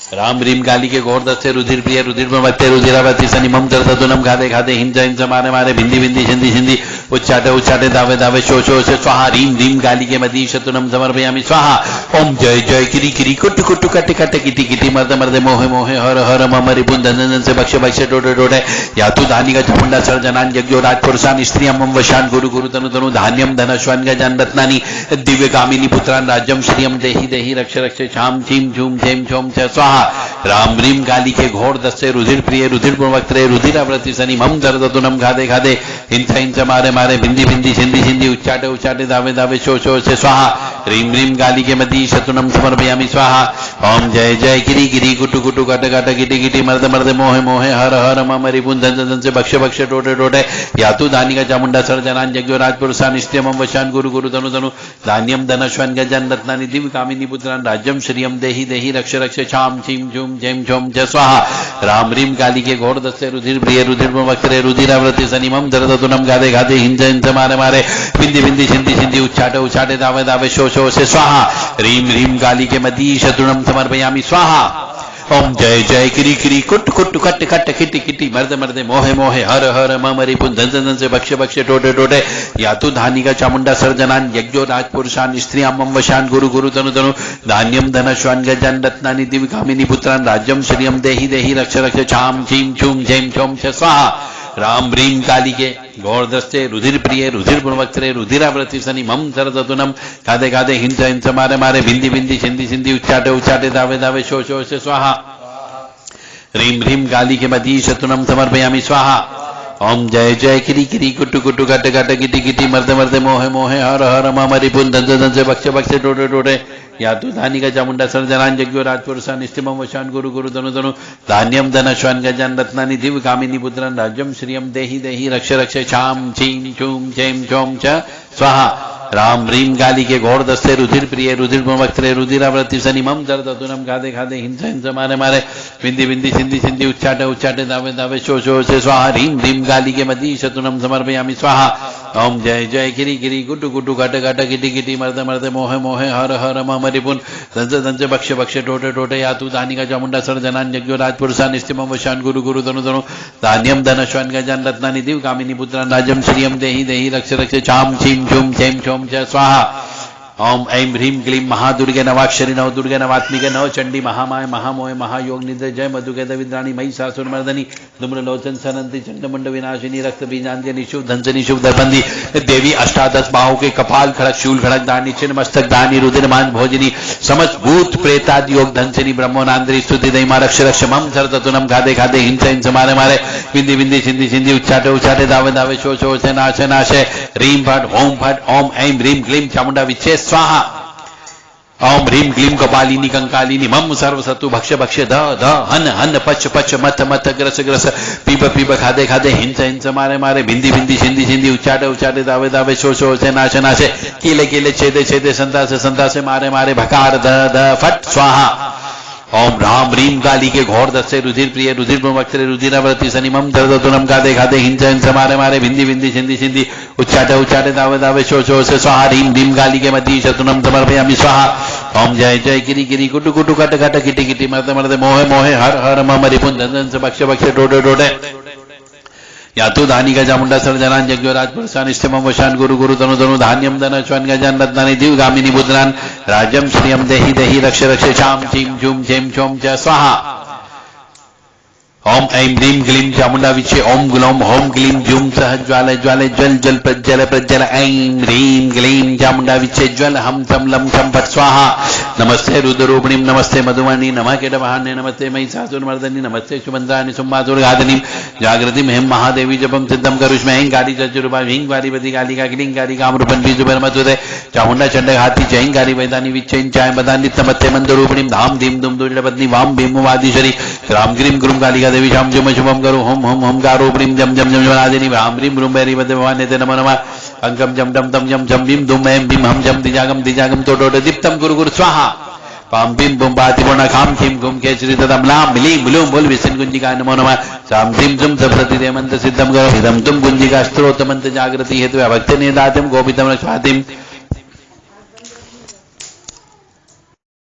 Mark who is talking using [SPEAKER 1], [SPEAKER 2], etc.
[SPEAKER 1] राम ह्रीम काली के घोर दस्ते रुधिर प्रिय रुधिर प्रवक्ते रुधिरावती सनिमम दर्दतुनम खादे खादे हिंसा हिंसा मारे मारे भिंदी भिंदी सिंधी सिंधी उच्चाटे उच्चाटे दावे दावे शो शो से स्वाहा रीम रीम काली के मदी शतुनम समर्पयामि स्वाहा ओम जय जय किरी किरी कुट कुट कट कट किटी किटी मर्द मर्द मोहे मोहे हर हर मम रिपुन धन से बक्ष बक्ष टोटे टोटे यातु धानिका चामुंडा सर्जनान यज्ञो राजपुरुषान स्त्रियं मम वशान गुरु गुरु तनु तनु धान्यम धनश्वान गजान रत्नानि दिव्य कामिनी पुत्रान राज्यम श्रियम देहि देहि रक्ष रक्ष छाम छीम झूम झेम झोम च स्वाहा राम रीम काली के घोर दस्ते रुधिर प्रिय रुधिर प्रवक्त्रे रुधिरावृति सनी मम दर्दतुनम खादे खादे हिंसा हिंसा मारे मारे भिंदी भिंदी सिंधी सिंधी उच्चाटे उच्चाटे दावे दावे शो शो से स्वाहा रीम रीम काली के मदी शतुनम समर्पयामि स्वाहा ओम जय जय किरी किरी कुटु कुटु कट कट किटी किटी मर्द मर्द मोहे मोहे हर हर मम रिपुन धन धन से बक्ष बक्ष टोटे टोटे यातु धानिका चामुंडा सर्जनान यज्ञो राजपुरुषान स्त्रियम वशान गुरु गुरु तनु तनु धान्यम धनश्वान गजान रत्नानि दिव्य कामिनी पुत्रान राज्यम श्रियम देहि देहि रक्ष रक्ष छाम छीम झूम झेम झोम च स्वाहा राम रीम काली के घोर दस्ते रुधिर प्रिय रुधिर प्रवक्त्रे रुधिरावृति सनिमम दर्दतुनम गादे गादे हिंसा हिंसा मारे मारे बिंदी बिंदी सिंधी सिंधी उच्चाटे उच्चाटे दावे दावे शो शो से स्वाहा रीम रीम काली के मदी शतुनम समर्पयामि स्वाहा ओम जय जय किरी किरी कुट कुट कट कट किटी किटी मर्द मर्दे मोहे मोहे हर हर मम रिपुन धन धन से बक्ष बक्ष टोटे टोटे यातु धानिका चामुंडा सर्जनान यज्ञो राजपुरुषान स्त्रियां मम वशान गुरु गुरु तनु तनु धान्यम धनश्वान गजान रत्नानि दिव्य कामिनी पुत्रान राज्यम श्रियम देहि देहि रक्ष रक्ष छाम छीम छूम झेम झोम च स्वाहा राम रीम काली के घोर दस्ते रुधिर प्रिय रुधिर प्रवक्त्रे रुधिरावृति सनी मम दर्दतुनम खादे खादे हिंसा हिंसा मारे मारे भिंदी भिंदी सिंधी सिंधी उच्चाटे उच्चाटे दावे दावे शो शो से स्वाहा रीम रीम काली के मदी शतुनम समर्पयामि स्वाहा ओम जय जय किरी किरी कुटु कुटु कट कट किटी किटी मर्द मर्द मोहे मोहे हर हर मम रिपुन धन धन से बक्ष बक्ष टोटे टोटे यातु धानिका चामुंडा सर्जनान यज्ञो राजपुरुषान स्त्रियं वशान गुरु गुरु तनु तनु धान्यम धनश्वान गजान रत्नानि दिव्य कामिनी पुत्रान राज्यम श्रियम देहि देहि रक्ष रक्ष छाम छीम छूम झेम झोम च स्वाहा राम रीम काली के घोर दस्ते रुधिर प्रिय रुधिर प्रवक्त्रे रुधिरावृति सनी मम दर्दतुनम खादे खादे हिंसा हिंसा मारे मारे बिंदी बिंदी सिंधी सिंधी उच्चाटे उच्चाटे दावे दावे शो शो से स्वाहा रीम रीम काली के मदी शतुनम समर्पयामि स्वाहा ओम जय जय किरी किरी कुटु कुटु कट कट किटी किटी मर्द मर्द मोहे मोहे हर हर मम रिपुन धन से बक्ष बक्ष टोटे टोटे यातु धानिका चामुंडा सर्जनान यज्ञो राजपुरुषान स्त्रियं वशान गुरु गुरु तनु तनु धान्यम धनश्वान गजान रत्नानि दिव्य कामिनी पुत्रान राज्यम श्रियम देहि देहि रक्ष रक्ष छाम छीम झूम झेम झोम च स्वाहा ओम ऐं ह्रीं क्लीं महादुर्गे नवाक्षरी नव दुर्गे नवात्मिके नव चंडी महामाय महामोय महायोग निद्र जय मधुके दविद्राणी महिषासुरमर्दनी धूम्रलोचन सनंती चंडमुंड विनाशिनी रक्त बीजांत्य निशुभ धंस निशुभ दर्पंदी देवी अष्टादश बाहु के कपाल खड़क शूल खड़क दानी चिन्ह मस्तक दानी रुद्रमान भोजनी समस्त भूत प्रेताद योग धंसिनी ब्रह्मोनांद्री स्तुति दैमा रक्ष रक्ष मम सर्ततुनम खादे खादे हिंसा हिंसा मारे मारे बिंदी बिंदी सिंधी सिंधी उच्चाटे उच्चाटे दावे दावे शो शो से नाशे नाशे ह्रीं फट ओम ऐं ह्रीं क्लीं चामुंडा विच्छे स्वाहा ओम ह्रीं क्लीं कपालिनी कंकालिनी मम सर्वसतु भक्ष भक्ष ध ध हन हन पच पच मथ मथ ग्रस ग्रस पीब पीब खादे खादे हिंस हिंस मारे मारे बिंदी बिंदी सिंधी सिंधी उच्चाटे उच्चाटे दावे दावे शो शो से नाशे नाशे कीले कीले छेदे छेदे संता से मारे मारे भकार ध ध फट स्वाहा ओम राम ह्रीं काली के घोर दस्ते रुधिर प्रिय रुधिर प्रवक्त्रे रुधिरावृति सनी मम दर्दतुनम खादे खादे हिंसा हिंसा मारे मारे बिंदी बिंदी सिंधी सिंधी उच्चाटे उच्चाटे दावे दावे शो शो से स्वाहा ह्रीं ह्रीं काली के मदी शतुनम समर्पयामि स्वाहा ओम जय जय किरी किरी कुटु कुटु कट कट किटी किटी मर्द मर्द मोहे मोहे हर हर मम रिपुन धन धन से बक्ष बक्ष टोटे टोटे यातु धानिका चामुंडा सर्जनान यज्ञो राजपुरुषान स्त्रियं वशान गुरु गुरु तनु तनु धान्यम धनश्वान गजान रत्नानि दिव्य कामिनी पुत्रान राज्यम श्रियम देहि देहि रक्ष रक्ष छाम छीम झूम झेम झोम च स्वाहा ओम ऐं ह्रीं क्लीं चामुंडा विच्छे ओम ग्लौम होम क्लीं जूम सह ज्वाले ज्वाले ज्वल जल प्रज्वल प्रज्वल ऐं ह्रीं क्लीं चामुंडा विच्छे ज्वल हम सम लम सम फट स्वाहा नमस्ते रुद्ररूपिणीं नमस्ते मधुवाणी नमः कीटवाहने नमस्ते महिषासुरमर्दिनी नमस्ते सुमंत्राणि सुम्बासुरघातिनीं जागृतिं हें महादेवी जपं सिद्धं करुष्मे ऐं गाली चतुर्भा ह्रीं वारिपति कालिका क्लीं कालिकामरूपं बीजुपरमतुदे चामुंडा चंडघाती चैं गाली वैदानी विच्छें चाय बदानि तमत्ते मंदरूपिणीं धाम धीम दुम दुर्लपत्नी वाम भीमवादीश्वरी राम ग्रीं गुरुं कालिका देवी शाम जुम शुभम करो होम होम होम गारो प्रीम जम जम जम जमादिनी राम रीम रूम बेरी बदे भवाने ते नमो नमः अंकम जम डम तम जम जम भीम दुम एम भीम हम जम दिजागम तो डोड दीप्तम गुरु गुरु स्वाहा पाम भीम बुम बाति बोना खाम खीम घुम के श्री तदम लाम मिली मुलुम बोल विसन गुंजिका नमो नमः साम भीम जुम सप्तति देवंत सिद्धम करो इदम तुम गुंजिका स्त्रोत मंत्र जागृति हेतु भक्ति निदातम गोपितम स्वातिम